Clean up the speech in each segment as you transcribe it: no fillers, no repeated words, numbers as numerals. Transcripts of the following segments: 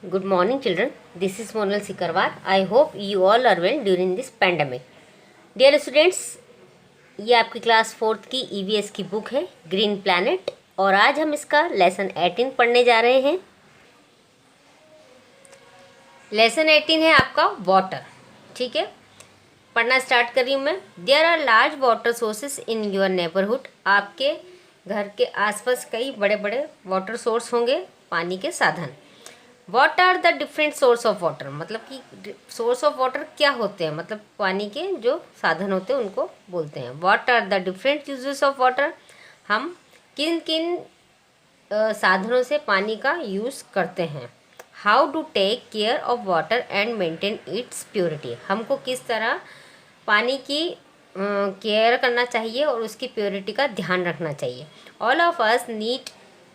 Good morning, children. This is Monal Sikarwar. I hope you all are well during this pandemic. Dear students, ये आपकी class 4th की EVS की book है green planet और आज हम इसका लेसन 18 पढ़ने जा रहे हैं। लेसन 18 है आपका वाटर। ठीक है, पढ़ना स्टार्ट कर रही हूँ मैं। There are large water sources in your neighbourhood. आपके घर के आसपास कई बड़े बड़े वाटर सोर्स होंगे, पानी के साधन। What are the different source of water, मतलब कि सोर्स ऑफ वाटर क्या होते हैं, मतलब पानी के जो साधन होते हैं उनको बोलते हैं। What are the different uses of water, हम किन किन साधनों से पानी का यूज़ करते हैं। How to take care of water and maintain its purity, हमको किस तरह पानी की केयर करना चाहिए और उसकी प्योरिटी का ध्यान रखना चाहिए। All of us need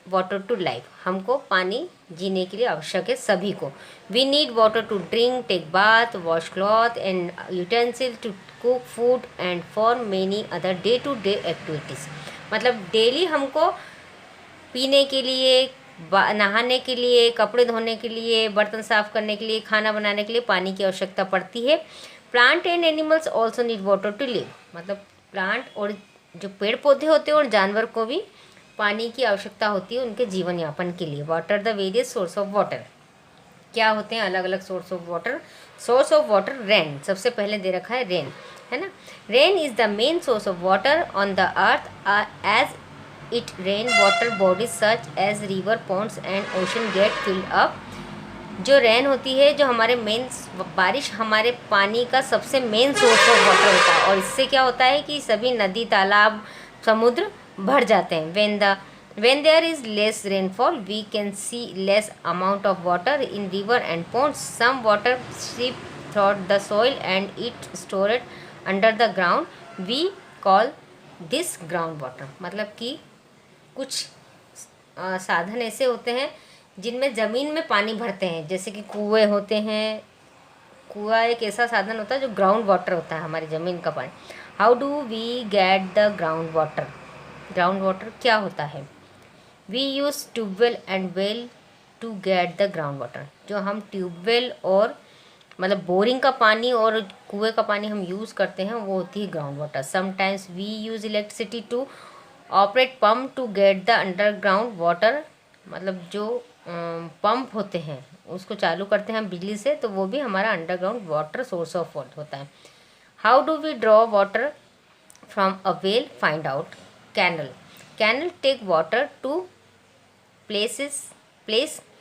water to life, हमको पानी जीने के लिए आवश्यक है सभी को। We need water to drink, take bath, wash cloth and utensil, to cook food and for many other day to day activities. मतलब डेली हमको पीने के लिए, नहाने के लिए, कपड़े धोने के लिए, बर्तन साफ़ करने के लिए, खाना बनाने के लिए पानी की आवश्यकता पड़ती है। Plant and animals also need water to live, मतलब प्लांट और जो पेड़ पौधे होते हैं और जानवर को भी पानी की आवश्यकता होती है उनके जीवन यापन के लिए। What are the various source of water, क्या होते हैं अलग अलग source of water. Source of water, rain सबसे पहले दे रखा है, रेन है ना। Rain is the main source of water on the earth as it rain water bodies such as river, ponds and ocean get filled up. जो rain होती है, जो हमारे मेन बारिश हमारे पानी का सबसे मेन सोर्स ऑफ वाटर होता है और इससे क्या होता है कि सभी नदी, तालाब, समुद्र भर जाते हैं। when there is less rainfall we can see less amount of water in river and ponds. Some water seep through the soil and it stored under the ground. We call this ground water, मतलब कि कुछ साधन ऐसे होते हैं जिनमें ज़मीन में पानी भरते हैं, जैसे कि कुएँ होते हैं। कुआँ एक ऐसा साधन होता है जो ग्राउंड वाटर होता है, हमारी ज़मीन का पानी। How do we get the ground water, ground water क्या होता है। We use tubewell and well to get the ground water, जो हम ट्यूबवेल और मतलब बोरिंग का पानी और कुएं का पानी हम यूज़ करते हैं वो होती है ground water. Sometimes we use electricity to operate pump to get the underground water, मतलब जो पंप होते हैं उसको चालू करते हैं हम बिजली से, तो वो भी हमारा underground water source of water होता है। How do we draw water from a well, find out. Canal take water to place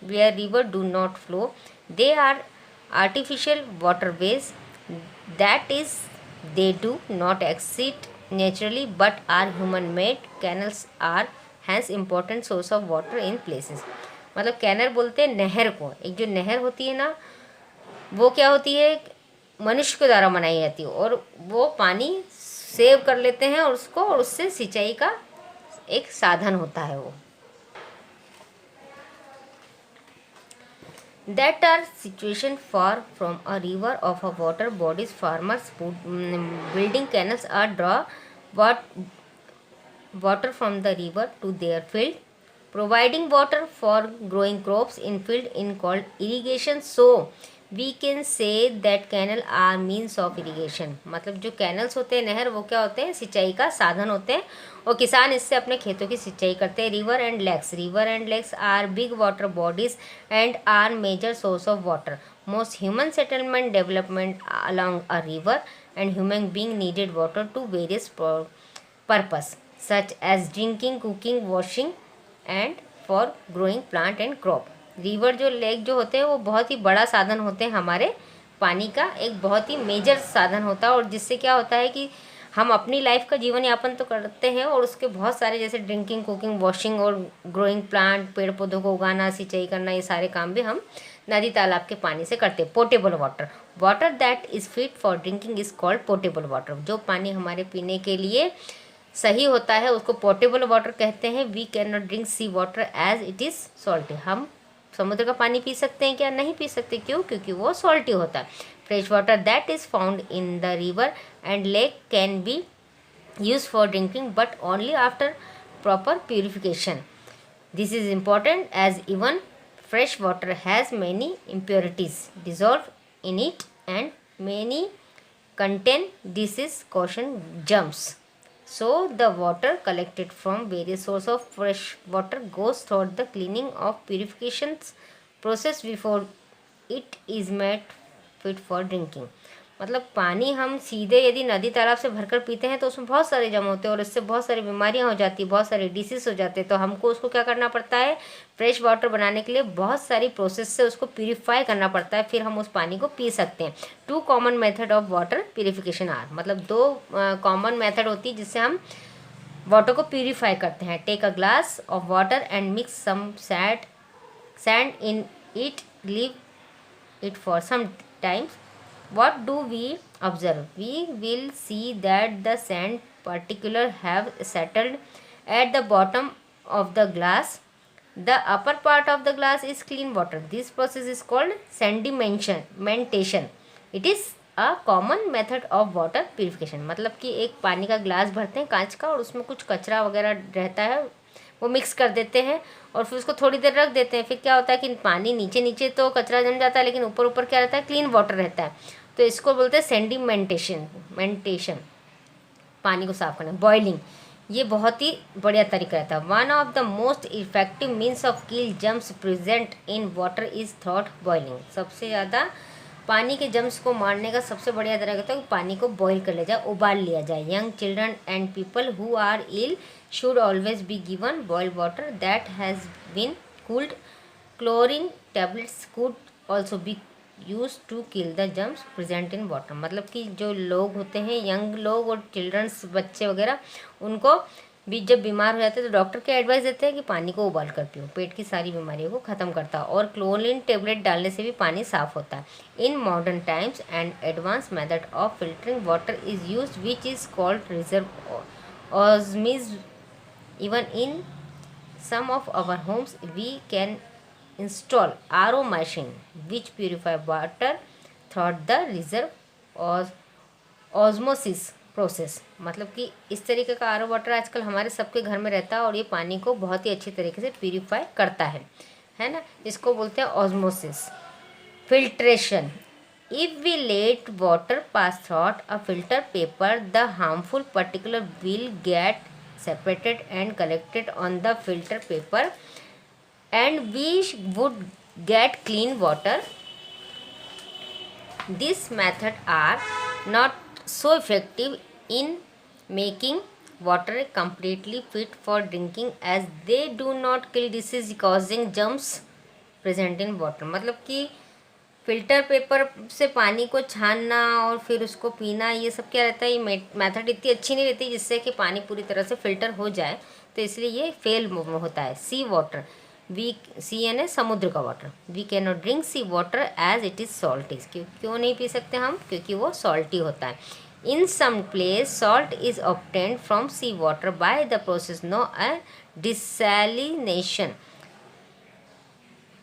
where river do not flow. They are artificial waterways, that is they do not exist naturally but are human made. Canals are hence important source of water in places, मतलब canal बोलते हैं नहर को। एक जो नहर होती है ना, वो क्या होती है, मनुष्य के द्वारा बनाई जाती है और वो पानी सेव कर लेते हैं और उसको, और उससे सिंचाई का एक साधन होता है वो। That are situation for from a river of a water bodies, farmers building canals are draw water from the river to their field, providing water for growing crops in field in called irrigation. So we can say that canal are means of irrigation, मतलब जो canals होते हैं, नहर, वो क्या होते हैं, सिंचाई का साधन होते हैं और किसान इससे अपने खेतों की सिंचाई करते हैं। River and lakes are big water bodies and are major source of water. Most human settlement development along a river and human being needed water to various purpose such as drinking, cooking, washing and for growing plant and crop. River जो, lake जो होते हैं वो बहुत ही बड़ा साधन होते हैं हमारे पानी का, एक बहुत ही मेजर साधन होता है और जिससे क्या होता है कि हम अपनी लाइफ का जीवन यापन तो करते हैं और उसके बहुत सारे जैसे ड्रिंकिंग, कुकिंग, वॉशिंग और ग्रोइंग प्लांट, पेड़ पौधों को उगाना, सिंचाई करना, ये सारे काम भी हम नदी तालाब के पानी से करते हैं। Portable water, water that is fit for drinking is called portable water. जो पानी हमारे पीने के लिए सही होता है उसको पोर्टेबल वाटर कहते हैं। We can not drink sea water as it is salty, हम समुद्र का पानी पी सकते हैं क्या, नहीं पी सकते, क्यों, क्योंकि वो सॉल्टी होता है। Fresh water that is found in the river and lake can be use for drinking but only after proper purification. This is important as even fresh water has many impurities dissolved in it and many contain disease causing germs. So the water collected from various sources of fresh water goes through the cleaning of purification process before it is made fit for drinking. मतलब पानी हम सीधे यदि नदी तालाब से भरकर पीते हैं तो उसमें बहुत सारे जम होते हैं और इससे बहुत सारी बीमारियां हो जाती है, बहुत सारे डिसीज हो जाते हैं। तो हमको उसको क्या करना पड़ता है, फ्रेश वाटर बनाने के लिए बहुत सारी प्रोसेस से उसको प्यूरिफाई करना पड़ता है, फिर हम उस पानी को पी सकते हैं। 2 common method of water purification are, मतलब 2 कॉमन मेथड होती है जिससे हम वाटर को प्यूरिफाई करते हैं। Take a glass of water and mix some sand in it, leave it for some times. What do we observe? We will see that the sand particles have settled at the bottom of the glass. The upper part of the glass is clean water. This process is called sedimentation. It is a common method of water purification. मतलब कि एक पानी का glass भरते हैं कांच का और उसमें कुछ कचरा वगैरह रहता है, वो मिक्स कर देते हैं और फिर उसको थोड़ी देर रख देते हैं। फिर क्या होता है कि पानी नीचे नीचे तो कचरा जम जाता है लेकिन ऊपर ऊपर क्या रहता है, क्लीन वाटर रहता है। तो इसको बोलते हैं सेडिमेंटेशन, पानी को साफ करना। बॉइलिंग, ये बहुत ही बढ़िया तरीका रहता है। One of the most effective means of kill germs present in water is throat boiling. सबसे ज़्यादा पानी के जम्स को मारने का सबसे बढ़िया तरीका होता है कि पानी को बॉईल कर लिया जाए, उबाल लिया जाए। Young children and people who are ill should always be given boiled water that has been cooled. Chlorine tablets could also be used to kill the germs present in water. मतलब कि जो लोग होते हैं, यंग लोग और children's, बच्चे वगैरह, उनको भी जब बीमार हो जाते हैं तो डॉक्टर क्या एडवाइस देते हैं कि पानी को उबाल कर पियो, पेट की सारी बीमारियों को ख़त्म करता है। और क्लोरीन टेबलेट डालने से भी पानी साफ़ होता है। In modern times and advance method of filtering water is use which is called reverse osmosis. Even in some of our homes, we can install RO machine which purify water through the reserve osmosis process. मतलब कि इस तरीके का RO water आजकल हमारे सबके घर में रहता है और ये पानी को बहुत ही अच्छी तरीके से प्यूरिफाई करता है ना। इसको बोलते हैं osmosis. Filtration, if we let water pass through a filter paper, the harmful particle will get separated and collected on the filter paper and we would get clean water. This method are not so effective in making water completely fit for drinking as they do not kill disease causing germs present in water. मतलब कि filter paper से पानी को छानना और फिर उसको पीना, ये सब क्या रहता है, ये मेथड इतनी अच्छी नहीं रहती जिससे कि पानी पूरी तरह से फ़िल्टर हो जाए, तो इसलिए ये फेल होता है। सी वाटर, सी यानी समुद्र का water, we can not drink sea water as it is salty. क्यों नहीं पी सकते हम, क्योंकि वो सॉल्टी होता है। In some place salt is obtained from sea water by the process known as desalination.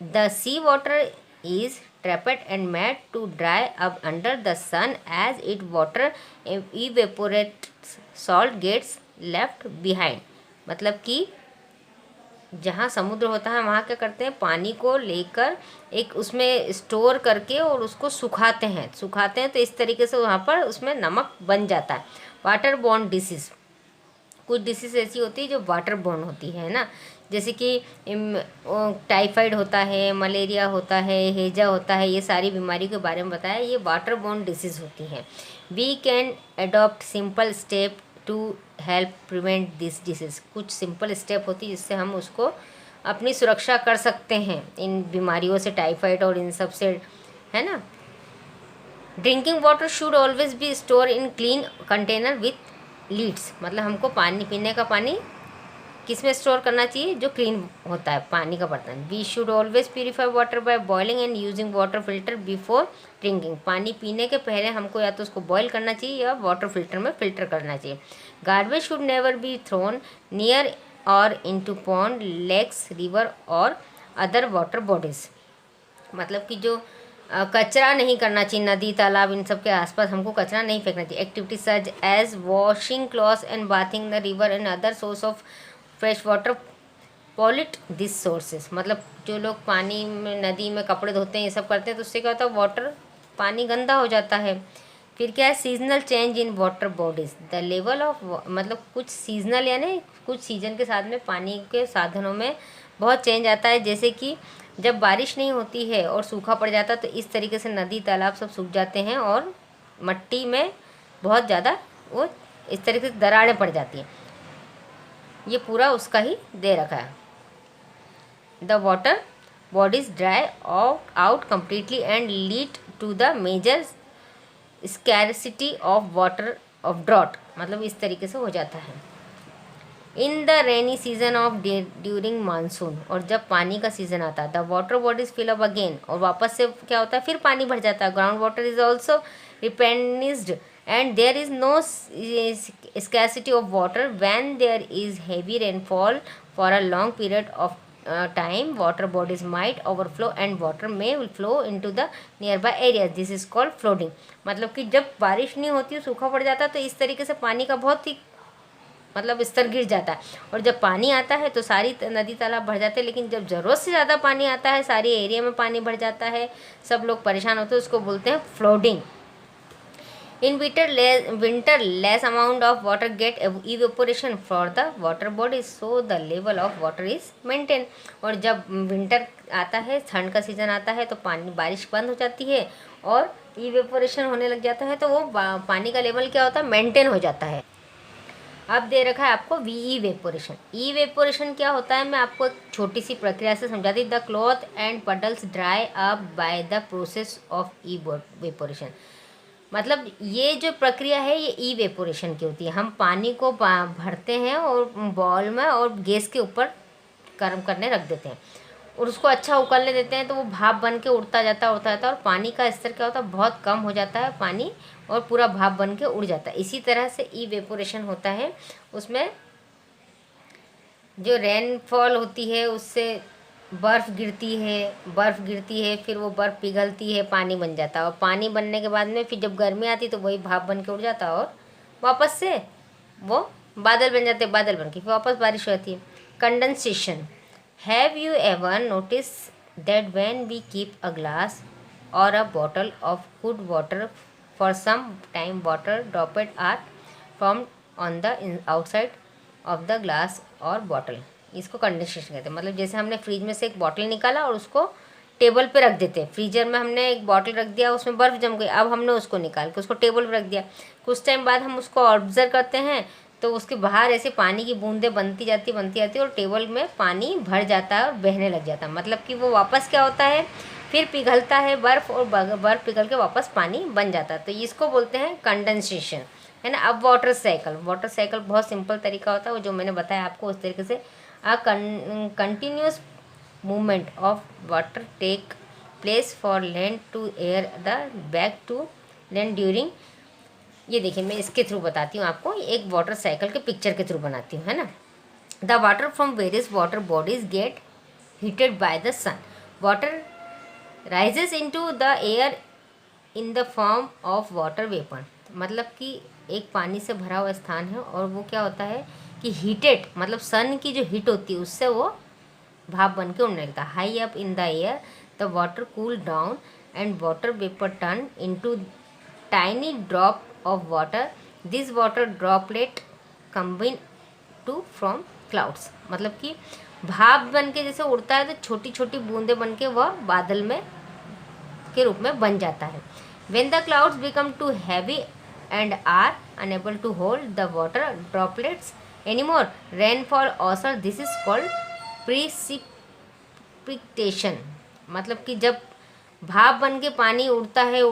The sea water is trapped and made to dry up under the sun. As it water evaporates, salt gets left behind. मतलब कि जहाँ समुद्र होता है वहाँ क्या करते हैं, पानी को लेकर एक उसमें स्टोर करके और उसको सुखाते हैं तो इस तरीके से वहाँ पर उसमें नमक बन जाता है। वाटर बॉर्न डिसीज़, कुछ डिसीज़ ऐसी होती है जो वाटर बॉर्न होती है ना, जैसे कि टाइफाइड होता है, मलेरिया होता है, हैजा होता है, ये सारी बीमारी के बारे में बताया, ये वाटर बॉर्न डिसीज़ होती हैं। We can adopt simple step to help prevent this disease. कुछ सिंपल स्टेप होती है जिससे हम उसको अपनी सुरक्षा कर सकते हैं इन बीमारियों से, टाइफाइड और इन सब से, है ना। Drinking water should always be store in clean container with lids. मतलब हमको पानी, पीने का पानी किस में स्टोर करना चाहिए, जो क्लीन होता है पानी का बर्तन. We should always purify water by boiling and using water filter before drinking. पानी पीने के पहले हमको या तो उसको बॉईल करना चाहिए या वाटर फिल्टर में फ़िल्टर करना चाहिए. Garbage should never be thrown near और इनटू पॉन्ड, लेक्स, रिवर और अदर वाटर बॉडीज़. मतलब कि जो कचरा नहीं करना चाहिए, नदी तालाब इन सब के आसपास हमको कचरा नहीं फेंकना चाहिए. Activities such as washing clothes and bathing the river and other source of fresh water pollute this sources, मतलब जो लोग पानी में, नदी में कपड़े धोते हैं, ये सब करते हैं, तो उससे क्या होता है, वाटर, पानी गंदा हो जाता है। फिर क्या है, seasonal change in water bodies, the level of, मतलब कुछ सीजनल यानी कुछ सीजन के साथ में पानी के साधनों में बहुत चेंज आता है। जैसे कि जब बारिश नहीं होती है और सूखा पड़ जाता है, तो इस तरीके से नदी तालाब सब सूख जाते हैं और मट्टी में बहुत ज़्यादा वो इस तरीके से दरारें पड़ जाती हैं। ये पूरा उसका ही दे रखा है। The water bodies dry out completely and lead to the major scarcity of water of drought, मतलब इस तरीके से हो जाता है। In the rainy season of during monsoon, और जब पानी का सीजन आता है, the water bodies fill up again, और वापस से क्या होता है, फिर पानी भर जाता है। Ground water is also replenished and there is no scarcity of water when there is heavy rainfall for a long period of time. Water bodies might overflow and water may will flow into the nearby areas. This is called flooding, मतलब कि जब बारिश नहीं होती, सूखा पड़ जाता है, तो इस तरीके से पानी का बहुत ही मतलब स्तर गिर जाता है। और जब पानी आता है तो सारी नदी तालाब भर जाते हैं, लेकिन जब ज़रूरत से ज़्यादा पानी आता है, सारी एरिया में पानी भर जाता है, सब लोग परेशान होते हैं, उसको बोलते हैं flooding. In winter less amount of water get evaporation for the water bodies, so the level of water is maintained. और जब विंटर आता है, ठंड का सीज़न आता है, तो पानी, बारिश बंद हो जाती है और इवेपोरेशन होने लग जाता है, तो वो पानी का लेवल क्या होता है, मेंटेन हो जाता है। अब दे रखा है आपको वी वेपोरेशन। ई वेपोरेशन क्या होता है, मैं आपको एक छोटी सी प्रक्रिया से समझाती हूँ। The cloth and petals dry up by the process of evaporation, मतलब ये जो प्रक्रिया है ये इवेपोरेशन की होती है। हम पानी को भरते हैं और बॉल में और गैस के ऊपर गर्म करने रख देते हैं और उसको अच्छा उकलने देते हैं, तो वो भाप बन के उड़ता जाता है और पानी का स्तर क्या होता है, बहुत कम हो जाता है पानी, और पूरा भाप बन के उड़ जाता है। इसी तरह से इवेपोरेशन होता है। उसमें जो रेनफॉल होती है उससे बर्फ़ गिरती है, फिर वो बर्फ़ पिघलती है, पानी बन जाता है, और पानी बनने के बाद में फिर जब गर्मी आती है तो वही भाप बन के उड़ जाता है और वापस से वो बादल बन जाते हैं, बादल बन के फिर वापस बारिश हो जाती है। Condensation, have you ever notice that when we keep a glass or a bottle of good water for some time, water dropped are formed on the outside of the glass or bottle, इसको condensation कहते हैं। मतलब जैसे हमने fridge में से एक bottle निकाला और उसको टेबल पे रख देते हैं। फ्रीजर में हमने एक बॉटल रख दिया, उसमें बर्फ़ जम गई, अब हमने उसको निकाल के उसको टेबल पे रख दिया। कुछ टाइम बाद हम उसको ऑब्जर्व करते हैं तो उसके बाहर ऐसे पानी की बूंदें बनती जाती है और टेबल में पानी भर जाता है और बहने लग जाता है। मतलब कि वो वापस क्या होता है, फिर पिघलता है बर्फ़ और बर्फ़ पिघल के वापस पानी बन जाता है। तो इसको बोलते हैं कंडेंसेशन, है ना। अब वाटर साइकिल बहुत सिंपल तरीका होता है, वो जो मैंने बताया आपको उस तरीके से। A continuous movement of water take place for land to air the back to land during, ये देखिए मैं इसके थ्रू बताती हूँ आपको, एक वाटर साइकिल के पिक्चर के थ्रू बनाती हूँ, है ना। The water from various water bodies get heated by the sun, water rises into the air in the form of water vapour, मतलब कि एक पानी से भरा हुआ स्थान है और वो क्या होता है कि हीटेड, मतलब सन की जो हीट होती है उससे वो भाप बन के उड़ने लगता है। High up in the air the water cool down and water vapour turn into tiny drop of water, this water droplet combine to from clouds, मतलब कि भाप बन के जैसे उड़ता है तो छोटी छोटी बूंदें बन के वह बादल में के रूप में बन जाता है। When the clouds become too heavy and are unable to hold the water droplets anymore, rainfall occurs. This is called precipitation, मतलब कि जब भाप बन के पानी उड़ता है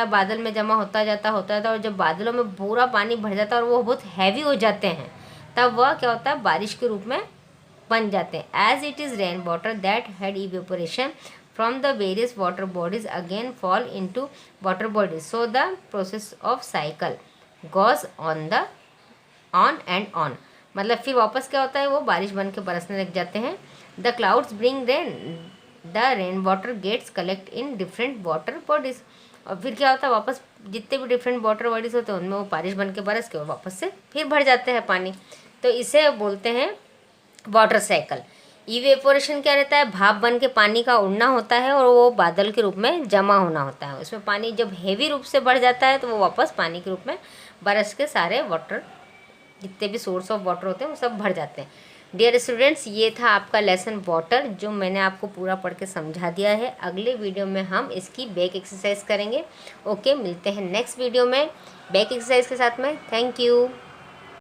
बादल में जमा होता जाता है और जब बादलों में पूरा पानी भर जाता है और वो बहुत हैवी हो जाते हैं, तब वह क्या होता है, बारिश के रूप में बन जाते हैं। As it is rain water that had evaporation from the various water bodies again fall into water bodies, so the process of cycle goes on and on, मतलब फिर वापस क्या होता है, वो बारिश बन के बरसने लग जाते हैं। the clouds bring rain, the rain water gets collect in different water bodies, और फिर क्या होता है, वापस जितने भी डिफरेंट वाटर बॉडीज होते हैं उनमें वो बारिश बन के बरस के और वापस से फिर भर जाते हैं पानी। तो इसे बोलते हैं वाटर साइकिल। इवेपोरेशन क्या रहता है, भाप बन के पानी का उड़ना होता है और वो बादल के रूप में जमा होना होता है। उसमें पानी जब हेवी रूप से बढ़ जाता है तो वो वापस पानी के रूप में बरस के सारे वाटर, जितने भी सोर्स ऑफ वाटर होते हैं वो सब भर जाते हैं। डियर स्टूडेंट्स, ये था आपका लेसन वाटर, जो मैंने आपको पूरा पढ़ के समझा दिया है। अगले वीडियो में हम इसकी बैक एक्सरसाइज करेंगे। ओके, मिलते हैं नेक्स्ट वीडियो में बैक एक्सरसाइज के साथ में। Thank you.